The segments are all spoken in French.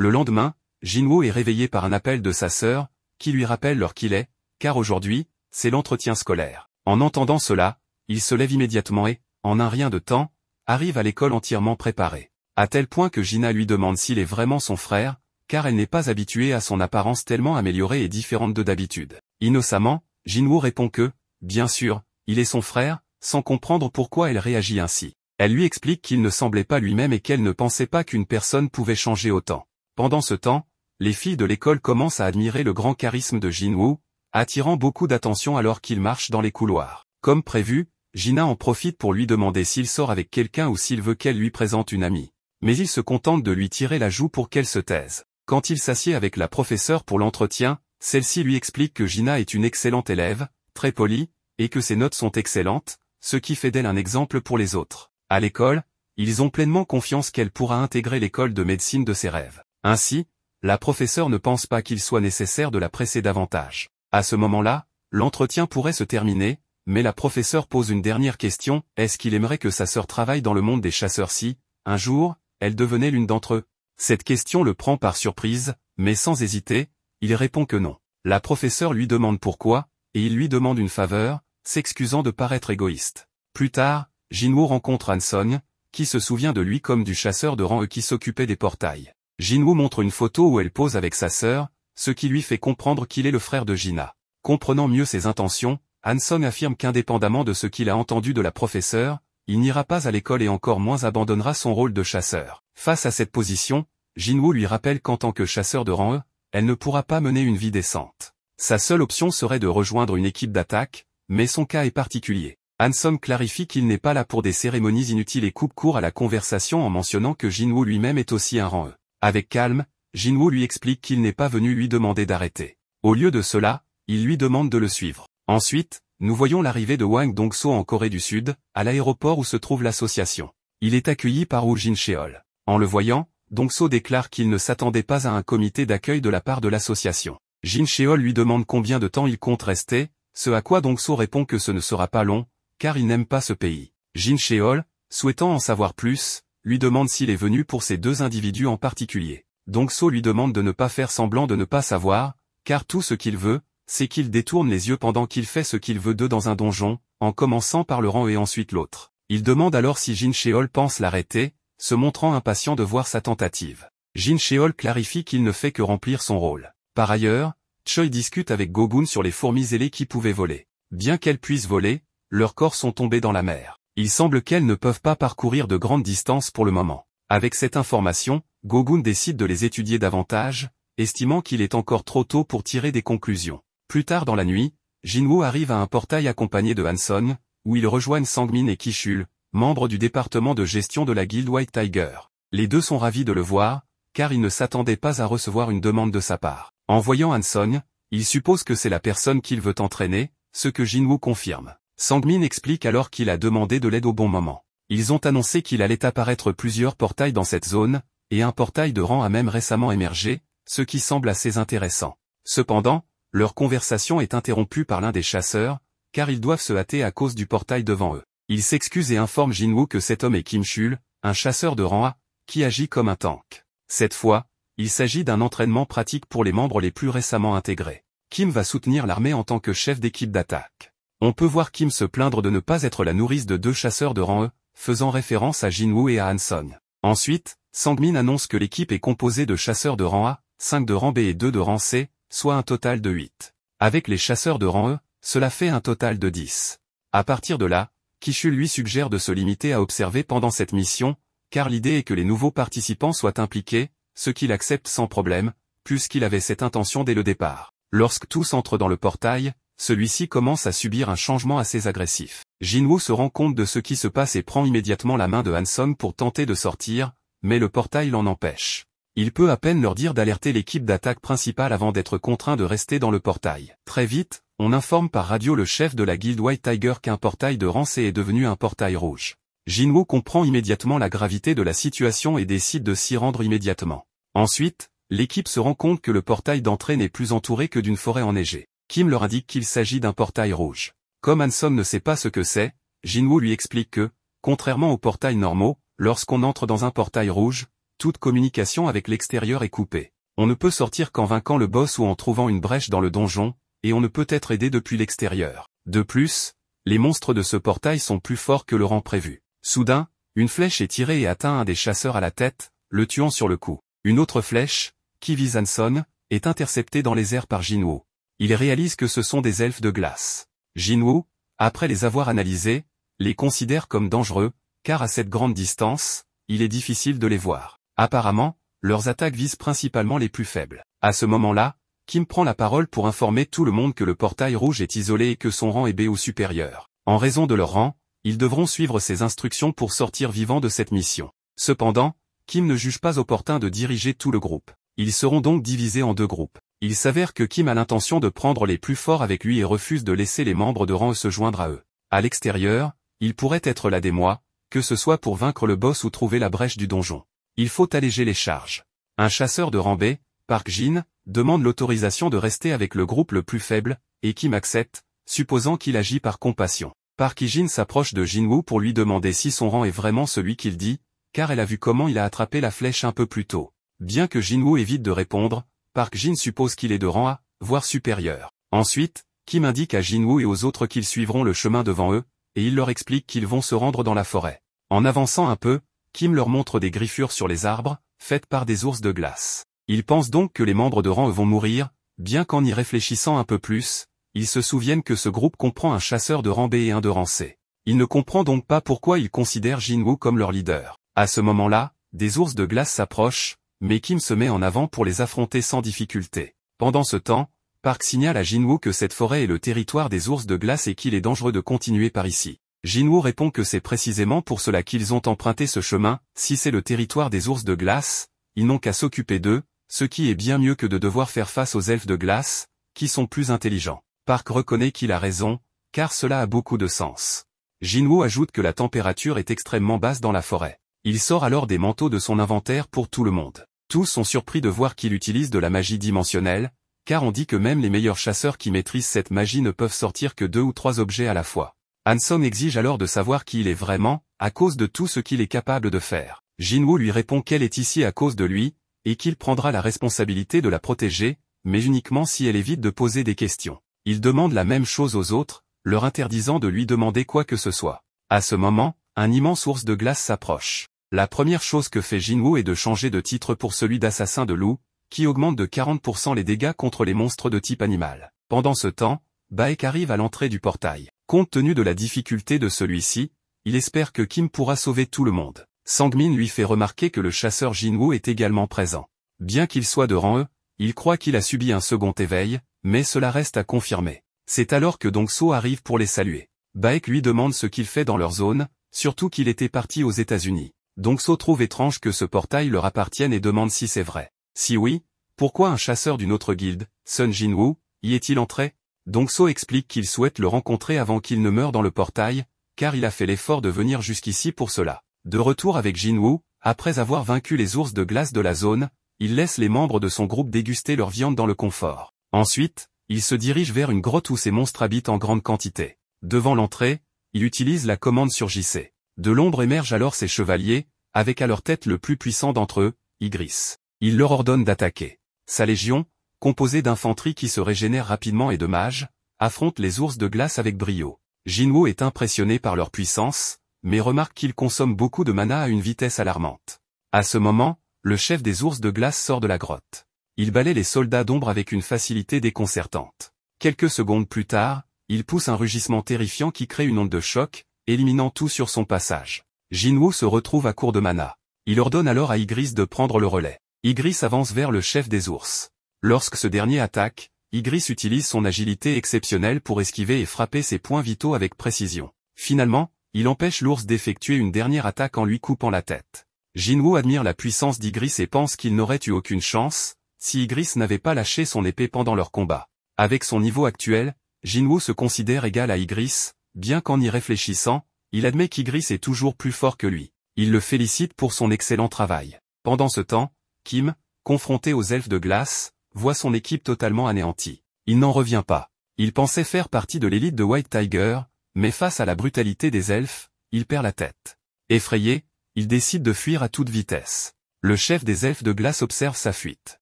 Le lendemain, Jinwoo est réveillé par un appel de sa sœur, qui lui rappelle l'heure qu'il est, car aujourd'hui, c'est l'entretien scolaire. En entendant cela, il se lève immédiatement et, en un rien de temps, arrive à l'école entièrement préparé. À tel point que Jina lui demande s'il est vraiment son frère, car elle n'est pas habituée à son apparence tellement améliorée et différente de d'habitude. Innocemment, Jinwoo répond que, bien sûr, il est son frère, sans comprendre pourquoi elle réagit ainsi. Elle lui explique qu'il ne semblait pas lui-même et qu'elle ne pensait pas qu'une personne pouvait changer autant. Pendant ce temps, les filles de l'école commencent à admirer le grand charisme de Jinwoo, attirant beaucoup d'attention alors qu'il marche dans les couloirs. Comme prévu, Jina en profite pour lui demander s'il sort avec quelqu'un ou s'il veut qu'elle lui présente une amie. Mais il se contente de lui tirer la joue pour qu'elle se taise. Quand il s'assied avec la professeure pour l'entretien, celle-ci lui explique que Jina est une excellente élève, très polie, et que ses notes sont excellentes, ce qui fait d'elle un exemple pour les autres. À l'école, ils ont pleinement confiance qu'elle pourra intégrer l'école de médecine de ses rêves. Ainsi, la professeure ne pense pas qu'il soit nécessaire de la presser davantage. À ce moment-là, l'entretien pourrait se terminer, mais la professeure pose une dernière question, est-ce qu'il aimerait que sa sœur travaille dans le monde des chasseurs si, un jour, elle devenait l'une d'entre eux? Cette question le prend par surprise, mais sans hésiter, il répond que non. La professeure lui demande pourquoi, et il lui demande une faveur, s'excusant de paraître égoïste. Plus tard, Jinwoo rencontre Han-sung, qui se souvient de lui comme du chasseur de rang qui s'occupait des portails. Jinwoo montre une photo où elle pose avec sa sœur, ce qui lui fait comprendre qu'il est le frère de Jina. Comprenant mieux ses intentions, Han-sung affirme qu'indépendamment de ce qu'il a entendu de la professeure, il n'ira pas à l'école et encore moins abandonnera son rôle de chasseur. Face à cette position, Jinwoo lui rappelle qu'en tant que chasseur de rang E, elle ne pourra pas mener une vie décente. Sa seule option serait de rejoindre une équipe d'attaque, mais son cas est particulier. Han-sung clarifie qu'il n'est pas là pour des cérémonies inutiles et coupe court à la conversation en mentionnant que Jinwoo lui-même est aussi un rang E. Avec calme, Jinwoo lui explique qu'il n'est pas venu lui demander d'arrêter. Au lieu de cela, il lui demande de le suivre. Ensuite, nous voyons l'arrivée de Hwang Dong-so en Corée du Sud, à l'aéroport où se trouve l'association. Il est accueilli par Woo Jin-cheol. En le voyant, Dong-so déclare qu'il ne s'attendait pas à un comité d'accueil de la part de l'association. Jin-cheol lui demande combien de temps il compte rester, ce à quoi Dong-so répond que ce ne sera pas long, car il n'aime pas ce pays. Jin-cheol, souhaitant en savoir plus, lui demande s'il est venu pour ces deux individus en particulier. Dong-so lui demande de ne pas faire semblant de ne pas savoir, car tout ce qu'il veut, c'est qu'il détourne les yeux pendant qu'il fait ce qu'il veut d'eux dans un donjon, en commençant par le rang et ensuite l'autre. Il demande alors si Jin-cheol pense l'arrêter, se montrant impatient de voir sa tentative. Jin-cheol clarifie qu'il ne fait que remplir son rôle. Par ailleurs, Choi discute avec Go-gun sur les fourmis ailées qui pouvaient voler. Bien qu'elles puissent voler, leurs corps sont tombés dans la mer. Il semble qu'elles ne peuvent pas parcourir de grandes distances pour le moment. Avec cette information, Go-gun décide de les étudier davantage, estimant qu'il est encore trop tôt pour tirer des conclusions. Plus tard dans la nuit, Jinwoo arrive à un portail accompagné de Han-sung, où ils rejoignent Sang-min et Ki-chul, membres du département de gestion de la guilde White Tiger. Les deux sont ravis de le voir, car ils ne s'attendaient pas à recevoir une demande de sa part. En voyant Han-sung, ils supposent que c'est la personne qu'il veut entraîner, ce que Jinwoo confirme. Sang-min explique alors qu'il a demandé de l'aide au bon moment. Ils ont annoncé qu'il allait apparaître plusieurs portails dans cette zone, et un portail de rang a même récemment émergé, ce qui semble assez intéressant. Cependant, leur conversation est interrompue par l'un des chasseurs, car ils doivent se hâter à cause du portail devant eux. Il s'excuse et informe Jinwoo que cet homme est Kim-chul, un chasseur de rang A, qui agit comme un tank. Cette fois, il s'agit d'un entraînement pratique pour les membres les plus récemment intégrés. Kim va soutenir l'armée en tant que chef d'équipe d'attaque. On peut voir Kim se plaindre de ne pas être la nourrice de deux chasseurs de rang E, faisant référence à Jinwoo et à Han-sung. Ensuite, Sang-min annonce que l'équipe est composée de chasseurs de rang A, 5 de rang B et 2 de rang C, soit un total de 8. Avec les chasseurs de rang E, cela fait un total de 10. À partir de là, Ki-chul lui suggère de se limiter à observer pendant cette mission, car l'idée est que les nouveaux participants soient impliqués, ce qu'il accepte sans problème, puisqu'il avait cette intention dès le départ. Lorsque tous entrent dans le portail, celui-ci commence à subir un changement assez agressif. Jinwoo se rend compte de ce qui se passe et prend immédiatement la main de Han-sung pour tenter de sortir, mais le portail l'en empêche. Il peut à peine leur dire d'alerter l'équipe d'attaque principale avant d'être contraint de rester dans le portail. Très vite, on informe par radio le chef de la guilde White Tiger qu'un portail de rang C est devenu un portail rouge. Jinwoo comprend immédiatement la gravité de la situation et décide de s'y rendre immédiatement. Ensuite, l'équipe se rend compte que le portail d'entrée n'est plus entouré que d'une forêt enneigée. Kim leur indique qu'il s'agit d'un portail rouge. Comme Han-sung ne sait pas ce que c'est, Jinwoo lui explique que, contrairement aux portails normaux, lorsqu'on entre dans un portail rouge, toute communication avec l'extérieur est coupée. On ne peut sortir qu'en vainquant le boss ou en trouvant une brèche dans le donjon, et on ne peut être aidé depuis l'extérieur. De plus, les monstres de ce portail sont plus forts que le rang prévu. Soudain, une flèche est tirée et atteint un des chasseurs à la tête, le tuant sur le coup. Une autre flèche, qui vise Hanson, est interceptée dans les airs par Jinwoo. Il réalise que ce sont des elfes de glace. Jinwoo, après les avoir analysés, les considère comme dangereux, car à cette grande distance, il est difficile de les voir. Apparemment, leurs attaques visent principalement les plus faibles. À ce moment-là, Kim prend la parole pour informer tout le monde que le portail rouge est isolé et que son rang est B ou supérieur. En raison de leur rang, ils devront suivre ses instructions pour sortir vivants de cette mission. Cependant, Kim ne juge pas opportun de diriger tout le groupe. Ils seront donc divisés en deux groupes. Il s'avère que Kim a l'intention de prendre les plus forts avec lui et refuse de laisser les membres de rang E se joindre à eux. À l'extérieur, il pourrait être là des mois, que ce soit pour vaincre le boss ou trouver la brèche du donjon. Il faut alléger les charges. Un chasseur de rang B, Park Jin, demande l'autorisation de rester avec le groupe le plus faible, et Kim accepte, supposant qu'il agit par compassion. Park Jin s'approche de Jinwoo pour lui demander si son rang est vraiment celui qu'il dit, car elle a vu comment il a attrapé la flèche un peu plus tôt. Bien que Jinwoo évite de répondre, Park Jin suppose qu'il est de rang A, voire supérieur. Ensuite, Kim indique à Jinwoo et aux autres qu'ils suivront le chemin devant eux, et il leur explique qu'ils vont se rendre dans la forêt. En avançant un peu, Kim leur montre des griffures sur les arbres, faites par des ours de glace. Ils pensent donc que les membres de rang E vont mourir, bien qu'en y réfléchissant un peu plus, ils se souviennent que ce groupe comprend un chasseur de rang B et un de rang C. Il ne comprend donc pas pourquoi ils considèrent Jinwoo comme leur leader. À ce moment-là, des ours de glace s'approchent, mais Kim se met en avant pour les affronter sans difficulté. Pendant ce temps, Park signale à Jinwoo que cette forêt est le territoire des ours de glace et qu'il est dangereux de continuer par ici. Jinwoo répond que c'est précisément pour cela qu'ils ont emprunté ce chemin, si c'est le territoire des ours de glace, ils n'ont qu'à s'occuper d'eux, ce qui est bien mieux que de devoir faire face aux elfes de glace, qui sont plus intelligents. Park reconnaît qu'il a raison, car cela a beaucoup de sens. Jinwoo ajoute que la température est extrêmement basse dans la forêt. Il sort alors des manteaux de son inventaire pour tout le monde. Tous sont surpris de voir qu'il utilise de la magie dimensionnelle, car on dit que même les meilleurs chasseurs qui maîtrisent cette magie ne peuvent sortir que 2 ou 3 objets à la fois. Hanson exige alors de savoir qui il est vraiment, à cause de tout ce qu'il est capable de faire. Jinwoo lui répond qu'elle est ici à cause de lui, et qu'il prendra la responsabilité de la protéger, mais uniquement si elle évite de poser des questions. Il demande la même chose aux autres, leur interdisant de lui demander quoi que ce soit. À ce moment, un immense ours de glace s'approche. La première chose que fait Jinwoo est de changer de titre pour celui d'assassin de loup, qui augmente de 40% les dégâts contre les monstres de type animal. Pendant ce temps, Baek arrive à l'entrée du portail. Compte tenu de la difficulté de celui-ci, il espère que Kim pourra sauver tout le monde. Sangmin lui fait remarquer que le chasseur Jinwoo est également présent. Bien qu'il soit de rang E, il croit qu'il a subi un second éveil, mais cela reste à confirmer. C'est alors que Dongso arrive pour les saluer. Baek lui demande ce qu'il fait dans leur zone, surtout qu'il était parti aux États-Unis. Dongso trouve étrange que ce portail leur appartienne et demande si c'est vrai. Si oui, pourquoi un chasseur d'une autre guilde, Sun Jinwoo, y est-il entré? Dongso explique qu'il souhaite le rencontrer avant qu'il ne meure dans le portail, car il a fait l'effort de venir jusqu'ici pour cela. De retour avec Jinwoo, après avoir vaincu les ours de glace de la zone, il laisse les membres de son groupe déguster leur viande dans le confort. Ensuite, il se dirige vers une grotte où ces monstres habitent en grande quantité. Devant l'entrée, il utilise la commande surgissez. De l'ombre émergent alors ces chevaliers, avec à leur tête le plus puissant d'entre eux, Ygriss. Il leur ordonne d'attaquer. Sa légion, composée d'infanterie qui se régénère rapidement et de mages, affronte les ours de glace avec brio. Jinwoo est impressionné par leur puissance, mais remarque qu'ils consomment beaucoup de mana à une vitesse alarmante. À ce moment, le chef des ours de glace sort de la grotte. Il balaie les soldats d'ombre avec une facilité déconcertante. Quelques secondes plus tard, il pousse un rugissement terrifiant qui crée une onde de choc, éliminant tout sur son passage. Jinwoo se retrouve à court de mana. Il ordonne alors à Ygriss de prendre le relais. Ygriss avance vers le chef des ours. Lorsque ce dernier attaque, Ygriss utilise son agilité exceptionnelle pour esquiver et frapper ses points vitaux avec précision. Finalement, il empêche l'ours d'effectuer une dernière attaque en lui coupant la tête. Jinwoo admire la puissance d'Ygriss et pense qu'il n'aurait eu aucune chance, si Ygriss n'avait pas lâché son épée pendant leur combat. Avec son niveau actuel, Jinwoo se considère égal à Ygriss, bien qu'en y réfléchissant, il admet qu'Ygriss est toujours plus fort que lui. Il le félicite pour son excellent travail. Pendant ce temps, Kim, confronté aux elfes de glace, voit son équipe totalement anéantie. Il n'en revient pas. Il pensait faire partie de l'élite de White Tiger, mais face à la brutalité des elfes, il perd la tête. Effrayé, il décide de fuir à toute vitesse. Le chef des elfes de glace observe sa fuite.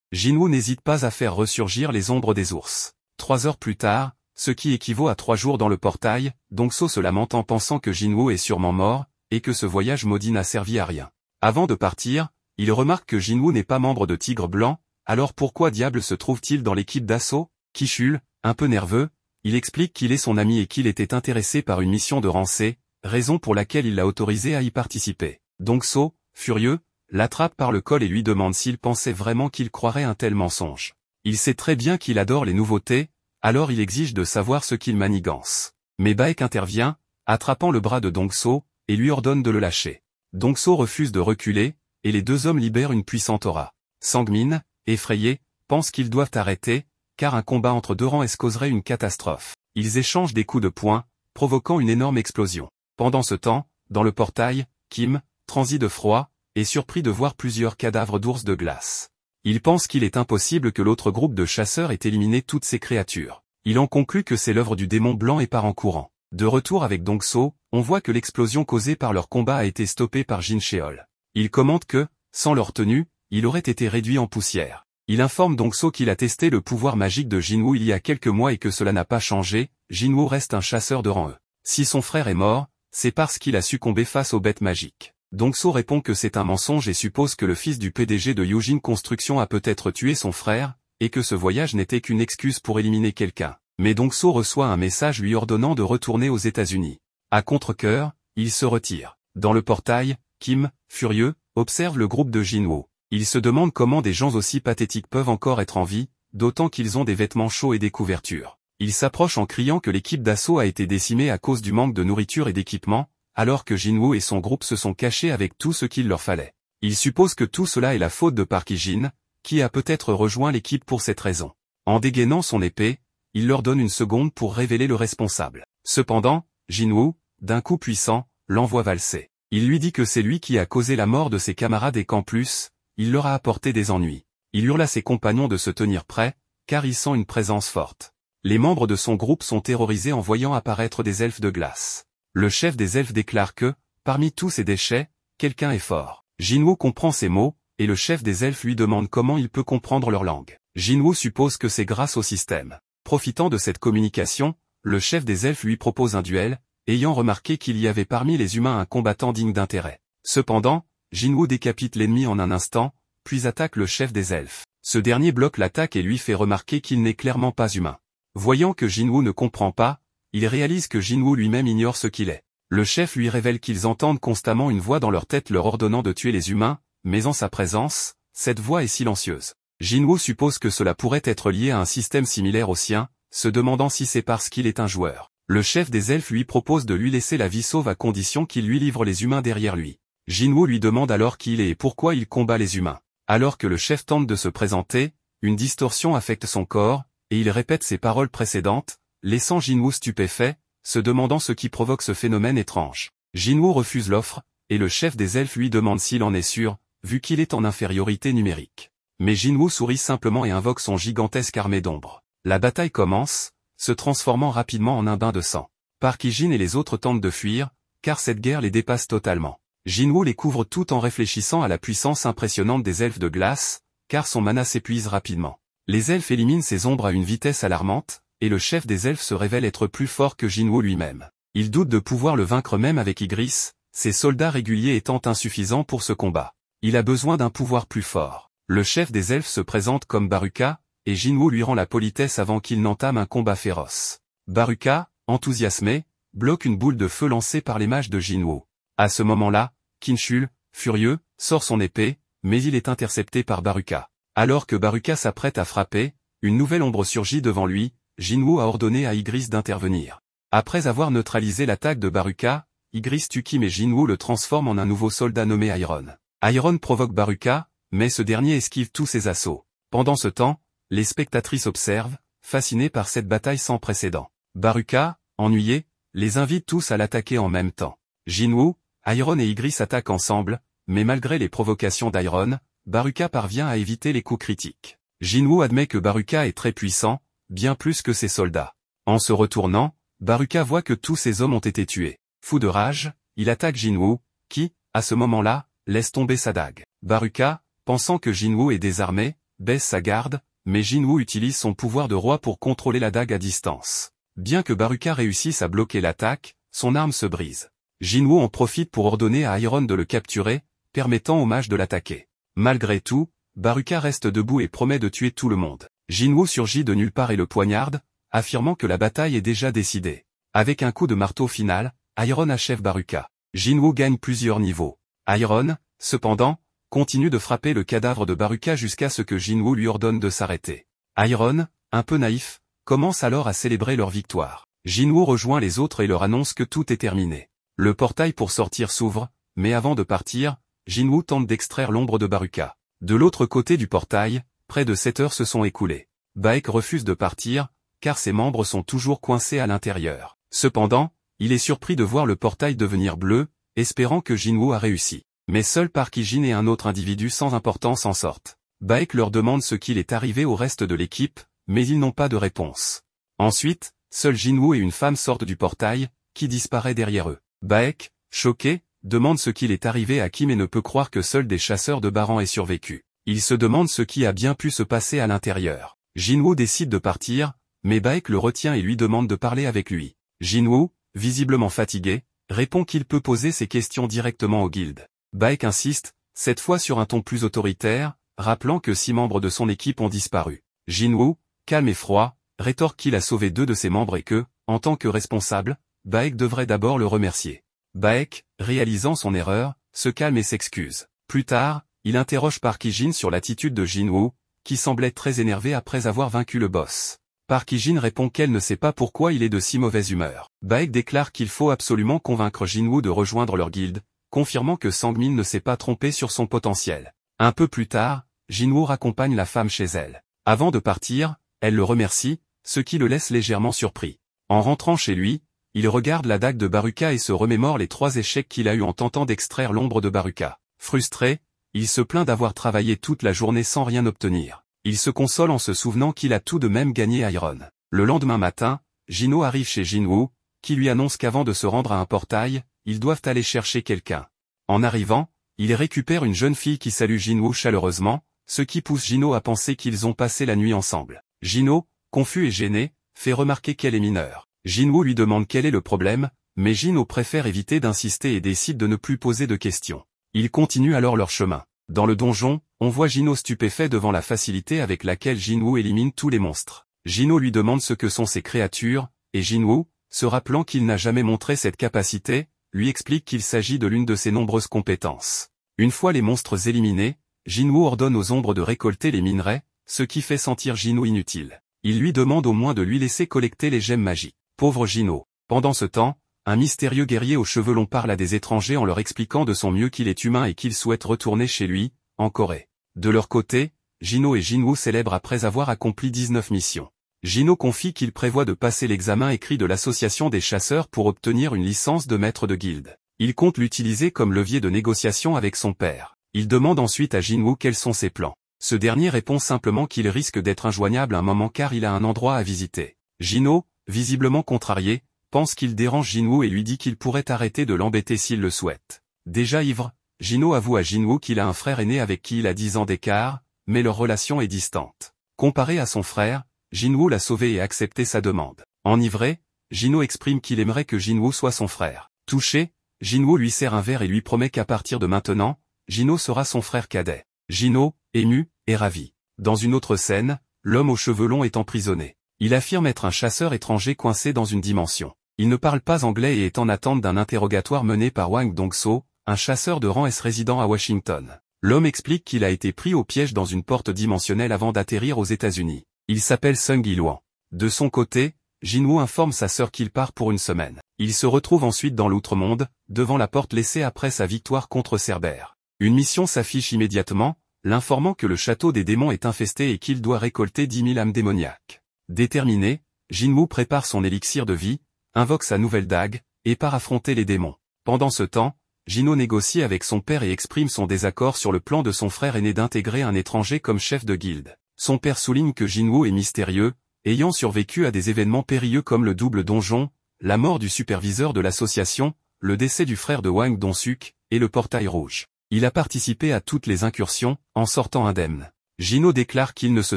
Jinwoo n'hésite pas à faire ressurgir les ombres des ours. 3 heures plus tard, ce qui équivaut à 3 jours dans le portail, Dongso se lamente en pensant que Jinwoo est sûrement mort, et que ce voyage maudit n'a servi à rien. Avant de partir, il remarque que Jinwoo n'est pas membre de Tigre Blanc, alors pourquoi diable se trouve-t-il dans l'équipe d'assaut? Ki-chul, un peu nerveux, il explique qu'il est son ami et qu'il était intéressé par une mission de Rancé, raison pour laquelle il l'a autorisé à y participer. Dongso, furieux, l'attrape par le col et lui demande s'il pensait vraiment qu'il croirait un tel mensonge. Il sait très bien qu'il adore les nouveautés, alors il exige de savoir ce qu'il manigance. Mais Baek intervient, attrapant le bras de Dongso, et lui ordonne de le lâcher. Dongso refuse de reculer, et les deux hommes libèrent une puissante aura. Sangmin, effrayé, pense qu'ils doivent arrêter, car un combat entre deux rangs causerait une catastrophe. Ils échangent des coups de poing, provoquant une énorme explosion. Pendant ce temps, dans le portail, Kim, transi de froid, est surpris de voir plusieurs cadavres d'ours de glace. Il pense qu'il est impossible que l'autre groupe de chasseurs ait éliminé toutes ces créatures. Il en conclut que c'est l'œuvre du démon blanc et part en courant. De retour avec Dongso, on voit que l'explosion causée par leur combat a été stoppée par Jin Cheol. Il commente que, sans leur tenue, il aurait été réduit en poussière. Il informe Dongso qu'il a testé le pouvoir magique de Jinwoo il y a quelques mois et que cela n'a pas changé, Jinwoo reste un chasseur de rang E. Si son frère est mort, c'est parce qu'il a succombé face aux bêtes magiques. Dongso répond que c'est un mensonge et suppose que le fils du PDG de Yujin Construction a peut-être tué son frère, et que ce voyage n'était qu'une excuse pour éliminer quelqu'un. Mais Dongso reçoit un message lui ordonnant de retourner aux États-Unis. À contre-cœur, il se retire. Dans le portail, Kim, furieux, observe le groupe de Jinwoo. Il se demande comment des gens aussi pathétiques peuvent encore être en vie, d'autant qu'ils ont des vêtements chauds et des couvertures. Il s'approche en criant que l'équipe d'assaut a été décimée à cause du manque de nourriture et d'équipement, alors que Jinwoo et son groupe se sont cachés avec tout ce qu'il leur fallait. Il suppose que tout cela est la faute de Park Hee-jin, qui a peut-être rejoint l'équipe pour cette raison. En dégainant son épée, il leur donne une seconde pour révéler le responsable. Cependant, Jinwoo, d'un coup puissant, l'envoie valser. Il lui dit que c'est lui qui a causé la mort de ses camarades et qu'en plus, il leur a apporté des ennuis. Il hurle à ses compagnons de se tenir prêts, car il sent une présence forte. Les membres de son groupe sont terrorisés en voyant apparaître des elfes de glace. Le chef des elfes déclare que, parmi tous ces déchets, quelqu'un est fort. Jinwoo comprend ces mots, et le chef des elfes lui demande comment il peut comprendre leur langue. Jinwoo suppose que c'est grâce au système. Profitant de cette communication, le chef des elfes lui propose un duel, ayant remarqué qu'il y avait parmi les humains un combattant digne d'intérêt. Cependant, Jinwoo décapite l'ennemi en un instant, puis attaque le chef des elfes. Ce dernier bloque l'attaque et lui fait remarquer qu'il n'est clairement pas humain. Voyant que Jinwoo ne comprend pas, il réalise que Jinwoo lui-même ignore ce qu'il est. Le chef lui révèle qu'ils entendent constamment une voix dans leur tête leur ordonnant de tuer les humains, mais en sa présence, cette voix est silencieuse. Jinwoo suppose que cela pourrait être lié à un système similaire au sien, se demandant si c'est parce qu'il est un joueur. Le chef des elfes lui propose de lui laisser la vie sauve à condition qu'il lui livre les humains derrière lui. Jinwoo lui demande alors qui il est et pourquoi il combat les humains. Alors que le chef tente de se présenter, une distorsion affecte son corps, et il répète ses paroles précédentes, laissant Jinwoo stupéfait, se demandant ce qui provoque ce phénomène étrange. Jinwoo refuse l'offre, et le chef des elfes lui demande s'il en est sûr, vu qu'il est en infériorité numérique. Mais Jinwoo sourit simplement et invoque son gigantesque armée d'ombre. La bataille commence, se transformant rapidement en un bain de sang. Park Hee-jin et les autres tentent de fuir, car cette guerre les dépasse totalement. Jinwoo les couvre tout en réfléchissant à la puissance impressionnante des elfes de glace, car son mana s'épuise rapidement. Les elfes éliminent ces ombres à une vitesse alarmante, et le chef des elfes se révèle être plus fort que Jinwoo lui-même. Il doute de pouvoir le vaincre même avec Ygritte, ses soldats réguliers étant insuffisants pour ce combat. Il a besoin d'un pouvoir plus fort. Le chef des elfes se présente comme Baruka, et Jinwoo lui rend la politesse avant qu'il n'entame un combat féroce. Baruka, enthousiasmé, bloque une boule de feu lancée par les mages de Jinwoo. À ce moment-là, Ki-chul, furieux, sort son épée, mais il est intercepté par Baruka. Alors que Baruka s'apprête à frapper, une nouvelle ombre surgit devant lui, Jinwoo a ordonné à Ygritte d'intervenir. Après avoir neutralisé l'attaque de Baruka, Ygritte tue Kim et Jinwoo le transforme en un nouveau soldat nommé Iron. Iron provoque Baruka, mais ce dernier esquive tous ses assauts. Pendant ce temps, les spectatrices observent, fascinées par cette bataille sans précédent. Baruka, ennuyé, les invite tous à l'attaquer en même temps. Jinwoo, Iron et Ygritte s'attaquent ensemble, mais malgré les provocations d'Iron, Baruka parvient à éviter les coups critiques. Jinwoo admet que Baruka est très puissant, bien plus que ses soldats. En se retournant, Baruka voit que tous ses hommes ont été tués. Fou de rage, il attaque Jinwoo, qui, à ce moment-là, laisse tomber sa dague. Baruka, pensant que Jinwoo est désarmé, baisse sa garde, mais Jinwoo utilise son pouvoir de roi pour contrôler la dague à distance. Bien que Baruka réussisse à bloquer l'attaque, son arme se brise. Jinwoo en profite pour ordonner à Iron de le capturer, permettant au mage de l'attaquer. Malgré tout, Baruka reste debout et promet de tuer tout le monde. Jinwoo surgit de nulle part et le poignarde, affirmant que la bataille est déjà décidée. Avec un coup de marteau final, Iron achève Baruka. Jinwoo gagne plusieurs niveaux. Iron, cependant, continue de frapper le cadavre de Baruka jusqu'à ce que Jinwoo lui ordonne de s'arrêter. Iron, un peu naïf, commence alors à célébrer leur victoire. Jinwoo rejoint les autres et leur annonce que tout est terminé. Le portail pour sortir s'ouvre, mais avant de partir, Jinwoo tente d'extraire l'ombre de Baruka. De l'autre côté du portail, près de 7 heures se sont écoulées. Baek refuse de partir, car ses membres sont toujours coincés à l'intérieur. Cependant, il est surpris de voir le portail devenir bleu, espérant que Jinwoo a réussi. Mais seul Park Hee-jin et un autre individu sans importance en sortent. Baek leur demande ce qu'il est arrivé au reste de l'équipe, mais ils n'ont pas de réponse. Ensuite, seuls Jinwoo et une femme sortent du portail, qui disparaît derrière eux. Baek, choqué, demande ce qu'il est arrivé à Kim et ne peut croire que seul des chasseurs de Baran aient survécu. Il se demande ce qui a bien pu se passer à l'intérieur. Jinwoo décide de partir, mais Baek le retient et lui demande de parler avec lui. Jinwoo, visiblement fatigué, répond qu'il peut poser ses questions directement au guilde. Baek insiste, cette fois sur un ton plus autoritaire, rappelant que 6 membres de son équipe ont disparu. Jinwoo, calme et froid, rétorque qu'il a sauvé 2 de ses membres et que, en tant que responsable, Baek devrait d'abord le remercier. Baek, réalisant son erreur, se calme et s'excuse. Plus tard, il interroge Park Hee-jin sur l'attitude de Jinwoo, qui semblait très énervé après avoir vaincu le boss. Park Hee-jin répond qu'elle ne sait pas pourquoi il est de si mauvaise humeur. Baek déclare qu'il faut absolument convaincre Jinwoo de rejoindre leur guilde, confirmant que Sangmin ne s'est pas trompé sur son potentiel. Un peu plus tard, Jinwoo raccompagne la femme chez elle. Avant de partir, elle le remercie, ce qui le laisse légèrement surpris. En rentrant chez lui, il regarde la dague de Baruka et se remémore les 3 échecs qu'il a eus en tentant d'extraire l'ombre de Baruka. Frustré, il se plaint d'avoir travaillé toute la journée sans rien obtenir. Il se console en se souvenant qu'il a tout de même gagné Iron. Le lendemain matin, Jinwoo arrive chez Jinwoo, qui lui annonce qu'avant de se rendre à un portail, ils doivent aller chercher quelqu'un. En arrivant, il récupère une jeune fille qui salue Jinwoo chaleureusement, ce qui pousse Jinwoo à penser qu'ils ont passé la nuit ensemble. Jinwoo, confus et gêné, fait remarquer qu'elle est mineure. Jinwoo lui demande quel est le problème, mais Jinwoo préfère éviter d'insister et décide de ne plus poser de questions. Ils continuent alors leur chemin. Dans le donjon, on voit Jinwoo stupéfait devant la facilité avec laquelle Jinwoo élimine tous les monstres. Jinwoo lui demande ce que sont ces créatures, et Jinwoo, se rappelant qu'il n'a jamais montré cette capacité, lui explique qu'il s'agit de l'une de ses nombreuses compétences. Une fois les monstres éliminés, Jinwoo ordonne aux ombres de récolter les minerais, ce qui fait sentir Jinwoo inutile. Il lui demande au moins de lui laisser collecter les gemmes magiques. Pauvre Jinwoo. Pendant ce temps, un mystérieux guerrier aux cheveux longs parle à des étrangers en leur expliquant de son mieux qu'il est humain et qu'il souhaite retourner chez lui, en Corée. De leur côté, Jinwoo et Jinwoo célèbrent après avoir accompli 19 missions. Jinwoo confie qu'il prévoit de passer l'examen écrit de l'association des chasseurs pour obtenir une licence de maître de guilde. Il compte l'utiliser comme levier de négociation avec son père. Il demande ensuite à Jinwoo quels sont ses plans. Ce dernier répond simplement qu'il risque d'être injoignable un moment car il a un endroit à visiter. Jinwoo, visiblement contrarié, pense qu'il dérange Jinwoo et lui dit qu'il pourrait arrêter de l'embêter s'il le souhaite. Déjà ivre, Jinwoo avoue à Jinwoo qu'il a un frère aîné avec qui il a 10 ans d'écart, mais leur relation est distante. Comparé à son frère, Jinwoo l'a sauvé et a accepté sa demande. Enivré, Jinwoo exprime qu'il aimerait que Jinwoo soit son frère. Touché, Jinwoo lui sert un verre et lui promet qu'à partir de maintenant, Jinwoo sera son frère cadet. Jinwoo, ému, est ravi. Dans une autre scène, l'homme aux cheveux longs est emprisonné. Il affirme être un chasseur étranger coincé dans une dimension. Il ne parle pas anglais et est en attente d'un interrogatoire mené par Wang Dong-so, un chasseur de rang S résident à Washington. L'homme explique qu'il a été pris au piège dans une porte dimensionnelle avant d'atterrir aux États-Unis. Il s'appelle Sung Yi-luan. De son côté, Jinwoo informe sa sœur qu'il part pour une semaine. Il se retrouve ensuite dans l'outre-monde, devant la porte laissée après sa victoire contre Cerbère. Une mission s'affiche immédiatement, l'informant que le château des démons est infesté et qu'il doit récolter 10 000 âmes démoniaques. Déterminé, Jinwoo prépare son élixir de vie, invoque sa nouvelle dague, et part affronter les démons. Pendant ce temps, Jinwoo négocie avec son père et exprime son désaccord sur le plan de son frère aîné d'intégrer un étranger comme chef de guilde. Son père souligne que Jinwoo est mystérieux, ayant survécu à des événements périlleux comme le double donjon, la mort du superviseur de l'association, le décès du frère de Wang Dong-suk, et le portail rouge. Il a participé à toutes les incursions, en sortant indemne. Jin-Woo déclare qu'il ne se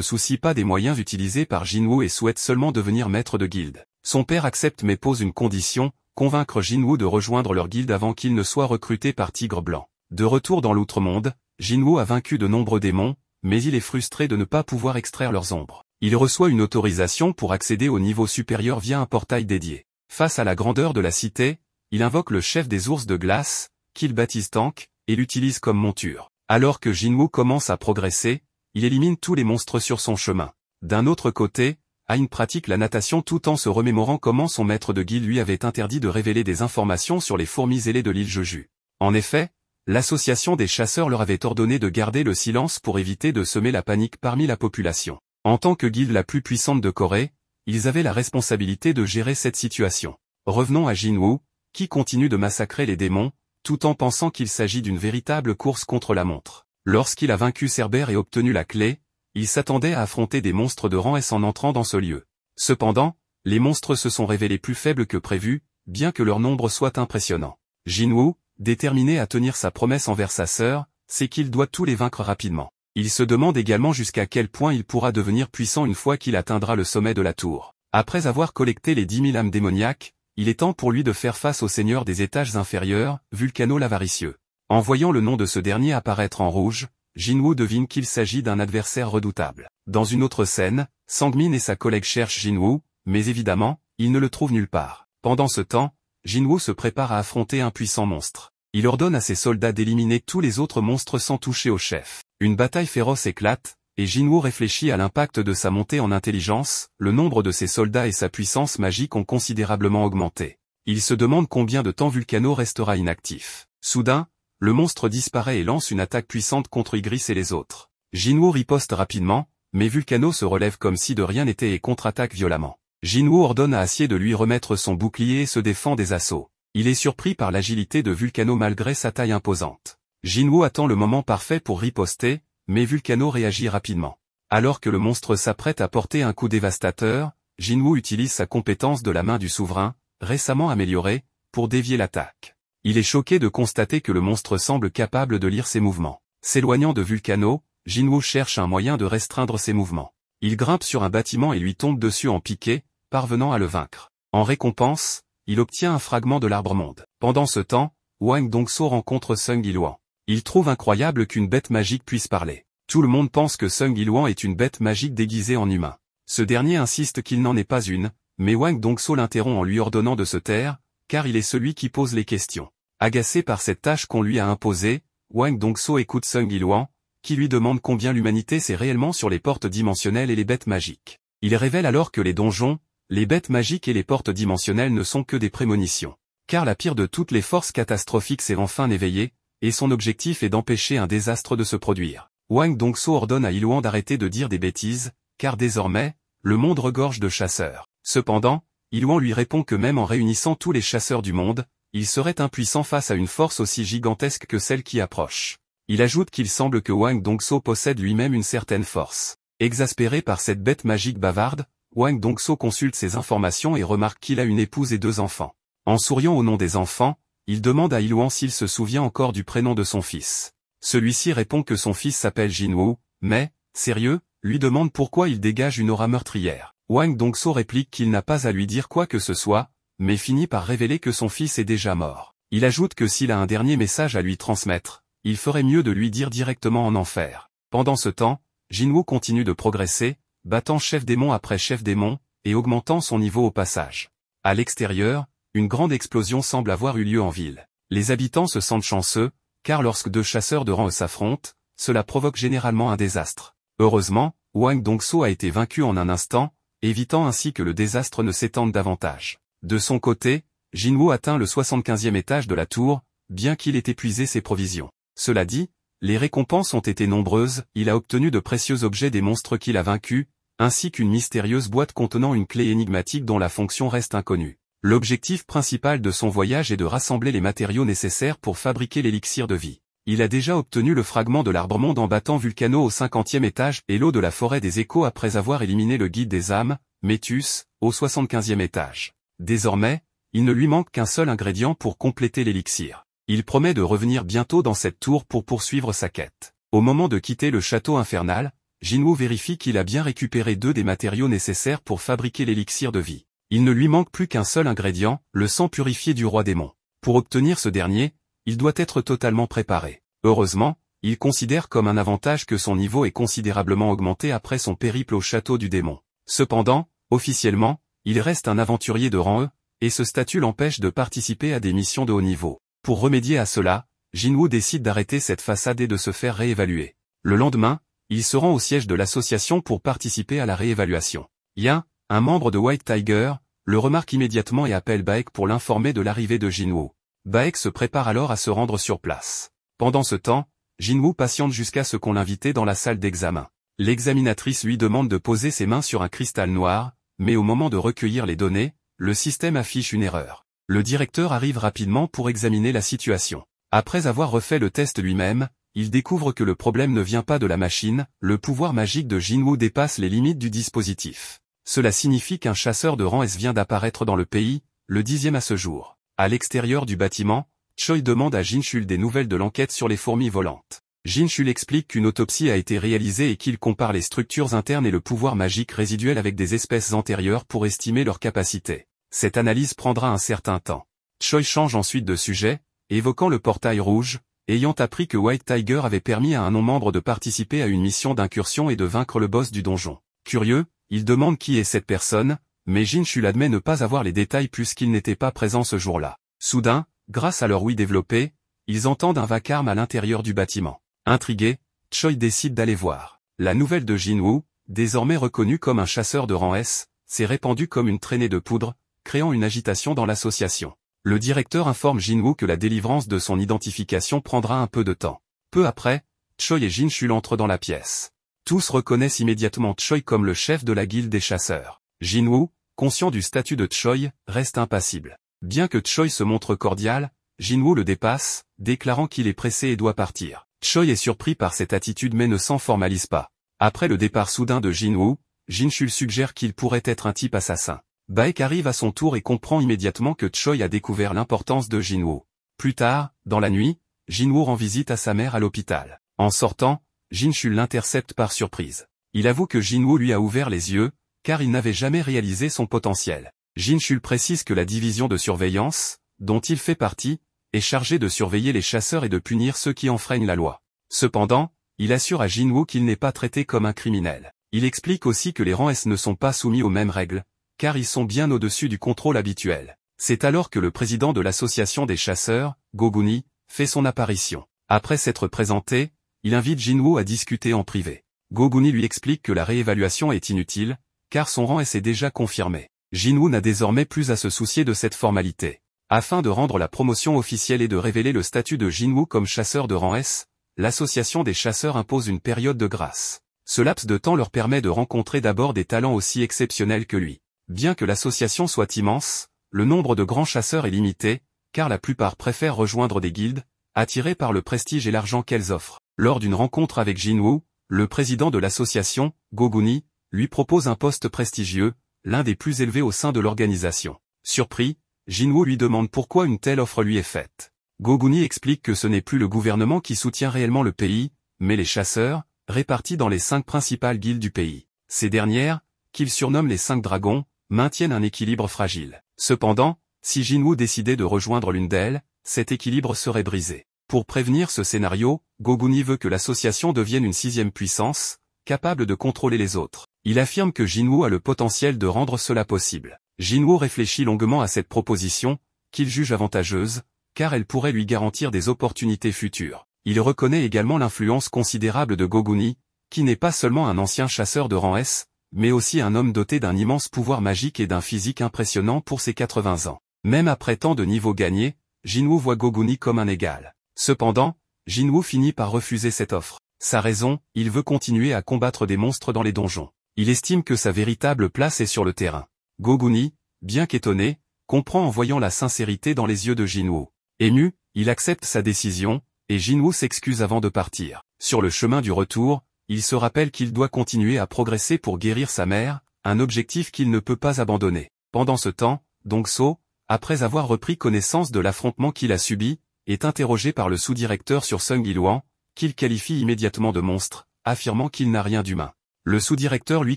soucie pas des moyens utilisés par Jin-Woo et souhaite seulement devenir maître de guilde. Son père accepte mais pose une condition, convaincre Jin-Woo de rejoindre leur guilde avant qu'il ne soit recruté par Tigre Blanc. De retour dans l'Outre-Monde, Jin-Woo a vaincu de nombreux démons, mais il est frustré de ne pas pouvoir extraire leurs ombres. Il reçoit une autorisation pour accéder au niveau supérieur via un portail dédié. Face à la grandeur de la cité, il invoque le chef des ours de glace, qu'il baptise Tank, et l'utilise comme monture. Alors que Jin-Woo commence à progresser, il élimine tous les monstres sur son chemin. D'un autre côté, Hein pratique la natation tout en se remémorant comment son maître de guilde lui avait interdit de révéler des informations sur les fourmis ailées de l'île Jeju. En effet, l'association des chasseurs leur avait ordonné de garder le silence pour éviter de semer la panique parmi la population. En tant que guilde la plus puissante de Corée, ils avaient la responsabilité de gérer cette situation. Revenons à Jin-Woo, qui continue de massacrer les démons, tout en pensant qu'il s'agit d'une véritable course contre la montre. Lorsqu'il a vaincu Cerbère et obtenu la clé, il s'attendait à affronter des monstres de rang S en entrant dans ce lieu. Cependant, les monstres se sont révélés plus faibles que prévu, bien que leur nombre soit impressionnant. Jin-Woo, déterminé à tenir sa promesse envers sa sœur, sait qu'il doit tous les vaincre rapidement. Il se demande également jusqu'à quel point il pourra devenir puissant une fois qu'il atteindra le sommet de la tour. Après avoir collecté les 10 000 âmes démoniaques, il est temps pour lui de faire face au seigneur des étages inférieurs, Vulcano l'Avaricieux. En voyant le nom de ce dernier apparaître en rouge, Jin-Woo devine qu'il s'agit d'un adversaire redoutable. Dans une autre scène, Sang-min et sa collègue cherchent Jin-Woo, mais évidemment, ils ne le trouvent nulle part. Pendant ce temps, Jin-Woo se prépare à affronter un puissant monstre. Il ordonne à ses soldats d'éliminer tous les autres monstres sans toucher au chef. Une bataille féroce éclate, et Jin-Woo réfléchit à l'impact de sa montée en intelligence, le nombre de ses soldats et sa puissance magique ont considérablement augmenté. Il se demande combien de temps Vulcano restera inactif. Soudain, le monstre disparaît et lance une attaque puissante contre Ygritte et les autres. Jin-Woo riposte rapidement, mais Vulcano se relève comme si de rien n'était et contre-attaque violemment. Jin-Woo ordonne à Acier de lui remettre son bouclier et se défend des assauts. Il est surpris par l'agilité de Vulcano malgré sa taille imposante. Jin-Woo attend le moment parfait pour riposter, mais Vulcano réagit rapidement. Alors que le monstre s'apprête à porter un coup dévastateur, Jin-Woo utilise sa compétence de la main du souverain, récemment améliorée, pour dévier l'attaque. Il est choqué de constater que le monstre semble capable de lire ses mouvements. S'éloignant de Vulcano, Jin-Woo cherche un moyen de restreindre ses mouvements. Il grimpe sur un bâtiment et lui tombe dessus en piqué, parvenant à le vaincre. En récompense, il obtient un fragment de l'arbre-monde. Pendant ce temps, Hwang Dong-so rencontre Sung Il-hwan. Il trouve incroyable qu'une bête magique puisse parler. Tout le monde pense que Sung Il-hwan est une bête magique déguisée en humain. Ce dernier insiste qu'il n'en est pas une, mais Hwang Dong-so l'interrompt en lui ordonnant de se taire, car il est celui qui pose les questions. Agacé par cette tâche qu'on lui a imposée, Hwang Dong-so écoute Sung Il-hwan, qui lui demande combien l'humanité sait réellement sur les portes dimensionnelles et les bêtes magiques. Il révèle alors que les donjons, les bêtes magiques et les portes dimensionnelles ne sont que des prémonitions. Car la pire de toutes les forces catastrophiques s'est enfin éveillée, et son objectif est d'empêcher un désastre de se produire. Hwang Dong-so ordonne à Il-hwan d'arrêter de dire des bêtises, car désormais, le monde regorge de chasseurs. Cependant, Il-hwan lui répond que même en réunissant tous les chasseurs du monde, il serait impuissant face à une force aussi gigantesque que celle qui approche. Il ajoute qu'il semble que Hwang Dong-so possède lui-même une certaine force. Exaspéré par cette bête magique bavarde, Hwang Dong-so consulte ses informations et remarque qu'il a une épouse et 2 enfants. En souriant au nom des enfants, il demande à Il-hwan s'il se souvient encore du prénom de son fils. Celui-ci répond que son fils s'appelle Jin-Woo, mais, sérieux, lui demande pourquoi il dégage une aura meurtrière. Hwang Dong-so réplique qu'il n'a pas à lui dire quoi que ce soit, mais finit par révéler que son fils est déjà mort. Il ajoute que s'il a un dernier message à lui transmettre, il ferait mieux de lui dire directement en enfer. Pendant ce temps, Jin-Woo continue de progresser, battant chef démon après chef démon, et augmentant son niveau au passage. À l'extérieur, une grande explosion semble avoir eu lieu en ville. Les habitants se sentent chanceux, car lorsque 2 chasseurs de rang s'affrontent, cela provoque généralement un désastre. Heureusement, Hwang Dong-so a été vaincu en un instant, évitant ainsi que le désastre ne s'étende davantage. De son côté, Jin-Woo atteint le 75e étage de la tour, bien qu'il ait épuisé ses provisions. Cela dit, les récompenses ont été nombreuses, il a obtenu de précieux objets des monstres qu'il a vaincus, ainsi qu'une mystérieuse boîte contenant une clé énigmatique dont la fonction reste inconnue. L'objectif principal de son voyage est de rassembler les matériaux nécessaires pour fabriquer l'élixir de vie. Il a déjà obtenu le fragment de l'arbre-monde en battant Vulcano au 50e étage et l'eau de la forêt des échos après avoir éliminé le guide des âmes, Métus, au 75e étage. Désormais, il ne lui manque qu'un seul ingrédient pour compléter l'élixir. Il promet de revenir bientôt dans cette tour pour poursuivre sa quête. Au moment de quitter le château infernal, Jinwoo vérifie qu'il a bien récupéré 2 des matériaux nécessaires pour fabriquer l'élixir de vie. Il ne lui manque plus qu'un seul ingrédient, le sang purifié du roi démon. Pour obtenir ce dernier, il doit être totalement préparé. Heureusement, il considère comme un avantage que son niveau est considérablement augmenté après son périple au château du démon. Cependant, officiellement, il reste un aventurier de rang E, et ce statut l'empêche de participer à des missions de haut niveau. Pour remédier à cela, Jinwoo décide d'arrêter cette façade et de se faire réévaluer. Le lendemain, il se rend au siège de l'association pour participer à la réévaluation. Yan, un membre de White Tiger, le remarque immédiatement et appelle Baek pour l'informer de l'arrivée de Jinwoo. Baek se prépare alors à se rendre sur place. Pendant ce temps, Jinwoo patiente jusqu'à ce qu'on l'invite dans la salle d'examen. L'examinatrice lui demande de poser ses mains sur un cristal noir, mais au moment de recueillir les données, le système affiche une erreur. Le directeur arrive rapidement pour examiner la situation. Après avoir refait le test lui-même, il découvre que le problème ne vient pas de la machine, le pouvoir magique de Jinwoo dépasse les limites du dispositif. Cela signifie qu'un chasseur de rang S vient d'apparaître dans le pays, le 10e à ce jour. À l'extérieur du bâtiment, Choi demande à Jinchul des nouvelles de l'enquête sur les fourmis volantes. Jinchul explique qu'une autopsie a été réalisée et qu'il compare les structures internes et le pouvoir magique résiduel avec des espèces antérieures pour estimer leur capacité. Cette analyse prendra un certain temps. Choi change ensuite de sujet, évoquant le portail rouge, ayant appris que White Tiger avait permis à un non-membre de participer à une mission d'incursion et de vaincre le boss du donjon. Curieux, il demande qui est cette personne, mais Jinchul admet ne pas avoir les détails puisqu'il n'était pas présent ce jour-là. Soudain, grâce à leur ouïe développée, ils entendent un vacarme à l'intérieur du bâtiment. Intrigué, Choi décide d'aller voir. La nouvelle de Jinwoo, désormais reconnu comme un chasseur de rang S, s'est répandue comme une traînée de poudre, créant une agitation dans l'association. Le directeur informe Jinwoo que la délivrance de son identification prendra un peu de temps. Peu après, Choi et Jinchul entrent dans la pièce. Tous reconnaissent immédiatement Choi comme le chef de la guilde des chasseurs. Jinwoo, conscient du statut de Choi, reste impassible. Bien que Choi se montre cordial, Jinwoo le dépasse, déclarant qu'il est pressé et doit partir. Choi est surpris par cette attitude mais ne s'en formalise pas. Après le départ soudain de Jinwoo, Jinchul suggère qu'il pourrait être un type assassin. Baek arrive à son tour et comprend immédiatement que Choi a découvert l'importance de Jinwoo. Plus tard, dans la nuit, Jinwoo rend visite à sa mère à l'hôpital. En sortant, Jinchul l'intercepte par surprise. Il avoue que Jinwoo lui a ouvert les yeux, car il n'avait jamais réalisé son potentiel. Jinchul précise que la division de surveillance, dont il fait partie, est chargée de surveiller les chasseurs et de punir ceux qui enfreignent la loi. Cependant, il assure à Jinwoo qu'il n'est pas traité comme un criminel. Il explique aussi que les rangs S ne sont pas soumis aux mêmes règles, car ils sont bien au-dessus du contrôle habituel. C'est alors que le président de l'association des chasseurs, Goguni, fait son apparition. Après s'être présenté, il invite Jinwoo à discuter en privé. Goguni lui explique que la réévaluation est inutile, car son rang S est déjà confirmé. Jinwoo n'a désormais plus à se soucier de cette formalité. Afin de rendre la promotion officielle et de révéler le statut de Jinwoo comme chasseur de rang S, l'association des chasseurs impose une période de grâce. Ce laps de temps leur permet de rencontrer d'abord des talents aussi exceptionnels que lui. Bien que l'association soit immense, le nombre de grands chasseurs est limité, car la plupart préfèrent rejoindre des guildes, attirés par le prestige et l'argent qu'elles offrent. Lors d'une rencontre avec Jinwoo, le président de l'association, Goguni, lui propose un poste prestigieux, l'un des plus élevés au sein de l'organisation. Surpris, Jinwoo lui demande pourquoi une telle offre lui est faite. Goguni explique que ce n'est plus le gouvernement qui soutient réellement le pays, mais les chasseurs, répartis dans les 5 principales guildes du pays. Ces dernières, qu'il surnomme les 5 dragons, maintiennent un équilibre fragile. Cependant, si Jinwoo décidait de rejoindre l'une d'elles, cet équilibre serait brisé. Pour prévenir ce scénario, Goguni veut que l'association devienne une 6e puissance, capable de contrôler les autres. Il affirme que Jinwoo a le potentiel de rendre cela possible. Jinwoo réfléchit longuement à cette proposition, qu'il juge avantageuse, car elle pourrait lui garantir des opportunités futures. Il reconnaît également l'influence considérable de Goguni, qui n'est pas seulement un ancien chasseur de rang S, mais aussi un homme doté d'un immense pouvoir magique et d'un physique impressionnant pour ses 80 ans. Même après tant de niveaux gagnés, Jinwoo voit Goguni comme un égal. Cependant, Jinwoo finit par refuser cette offre. Sa raison, il veut continuer à combattre des monstres dans les donjons. Il estime que sa véritable place est sur le terrain. Goguni, bien qu'étonné, comprend en voyant la sincérité dans les yeux de Jinwoo. Ému, il accepte sa décision, et Jinwoo s'excuse avant de partir. Sur le chemin du retour, il se rappelle qu'il doit continuer à progresser pour guérir sa mère, un objectif qu'il ne peut pas abandonner. Pendant ce temps, Dongso, après avoir repris connaissance de l'affrontement qu'il a subi, est interrogé par le sous-directeur sur Sung Yiluan, qu'il qualifie immédiatement de monstre, affirmant qu'il n'a rien d'humain. Le sous-directeur lui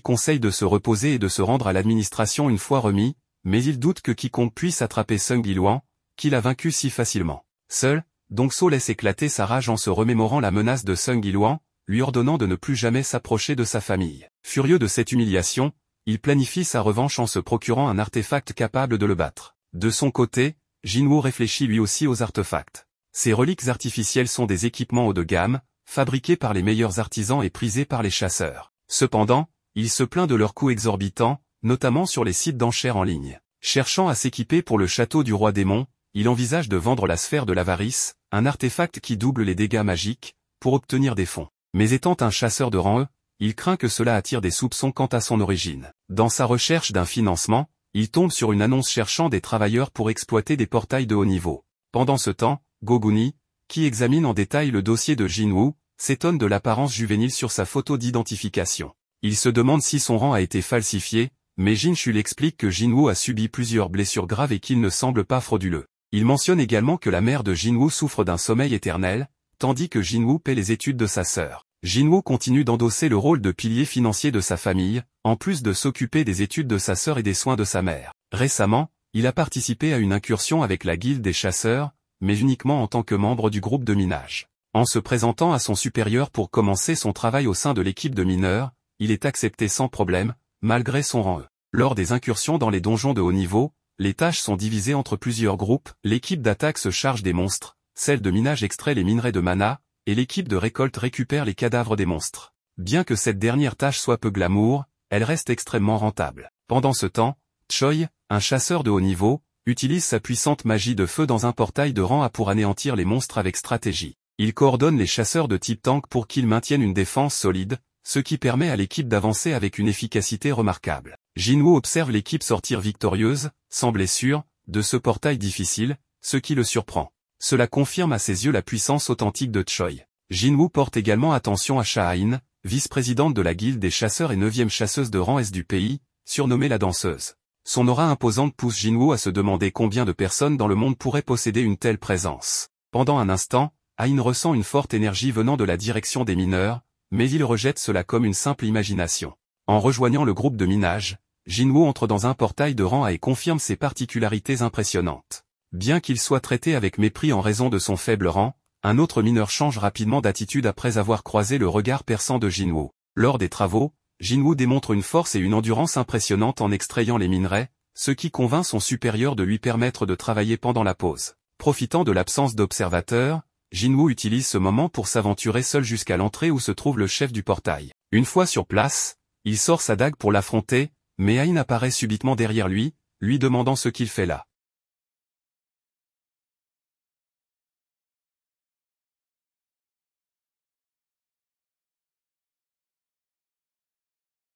conseille de se reposer et de se rendre à l'administration une fois remis, mais il doute que quiconque puisse attraper Sung Yiluan, qu'il a vaincu si facilement. Seul, Dong So laisse éclater sa rage en se remémorant la menace de Sung Yiluan, lui ordonnant de ne plus jamais s'approcher de sa famille. Furieux de cette humiliation, il planifie sa revanche en se procurant un artefact capable de le battre. De son côté, Jinwoo réfléchit lui aussi aux artefacts. Ces reliques artificielles sont des équipements haut de gamme, fabriqués par les meilleurs artisans et prisés par les chasseurs. Cependant, il se plaint de leurs coûts exorbitants, notamment sur les sites d'enchères en ligne. Cherchant à s'équiper pour le château du roi démon, il envisage de vendre la sphère de l'avarice, un artefact qui double les dégâts magiques, pour obtenir des fonds. Mais étant un chasseur de rang E, il craint que cela attire des soupçons quant à son origine. Dans sa recherche d'un financement, il tombe sur une annonce cherchant des travailleurs pour exploiter des portails de haut niveau. Pendant ce temps, Goguni, qui examine en détail le dossier de Jinwoo, s'étonne de l'apparence juvénile sur sa photo d'identification. Il se demande si son rang a été falsifié, mais Jin Chul explique que Jinwoo a subi plusieurs blessures graves et qu'il ne semble pas frauduleux. Il mentionne également que la mère de Jinwoo souffre d'un sommeil éternel, tandis que Jinwoo paie les études de sa sœur. Jinwoo continue d'endosser le rôle de pilier financier de sa famille, en plus de s'occuper des études de sa sœur et des soins de sa mère. Récemment, il a participé à une incursion avec la guilde des chasseurs, mais uniquement en tant que membre du groupe de minage. En se présentant à son supérieur pour commencer son travail au sein de l'équipe de mineurs, il est accepté sans problème, malgré son rang E. Lors des incursions dans les donjons de haut niveau, les tâches sont divisées entre plusieurs groupes, l'équipe d'attaque se charge des monstres, celle de minage extrait les minerais de mana, et l'équipe de récolte récupère les cadavres des monstres. Bien que cette dernière tâche soit peu glamour, elle reste extrêmement rentable. Pendant ce temps, Choi, un chasseur de haut niveau, utilise sa puissante magie de feu dans un portail de rang A pour anéantir les monstres avec stratégie. Il coordonne les chasseurs de type tank pour qu'ils maintiennent une défense solide, ce qui permet à l'équipe d'avancer avec une efficacité remarquable. Jinwoo observe l'équipe sortir victorieuse, sans blessure, de ce portail difficile, ce qui le surprend. Cela confirme à ses yeux la puissance authentique de Choi. Jinwoo porte également attention à Sha'in, vice-présidente de la guilde des chasseurs et 9e chasseuse de rang S du pays, surnommée la danseuse. Son aura imposante pousse Jinwoo à se demander combien de personnes dans le monde pourraient posséder une telle présence. Pendant un instant, Ain ressent une forte énergie venant de la direction des mineurs, mais il rejette cela comme une simple imagination. En rejoignant le groupe de minage, Jinwoo entre dans un portail de rang A et confirme ses particularités impressionnantes. Bien qu'il soit traité avec mépris en raison de son faible rang, un autre mineur change rapidement d'attitude après avoir croisé le regard perçant de Jinwoo. Lors des travaux, Jinwoo démontre une force et une endurance impressionnantes en extrayant les minerais, ce qui convainc son supérieur de lui permettre de travailler pendant la pause. Profitant de l'absence d'observateurs, Jinwoo utilise ce moment pour s'aventurer seul jusqu'à l'entrée où se trouve le chef du portail. Une fois sur place, il sort sa dague pour l'affronter, mais Ain apparaît subitement derrière lui, lui demandant ce qu'il fait là.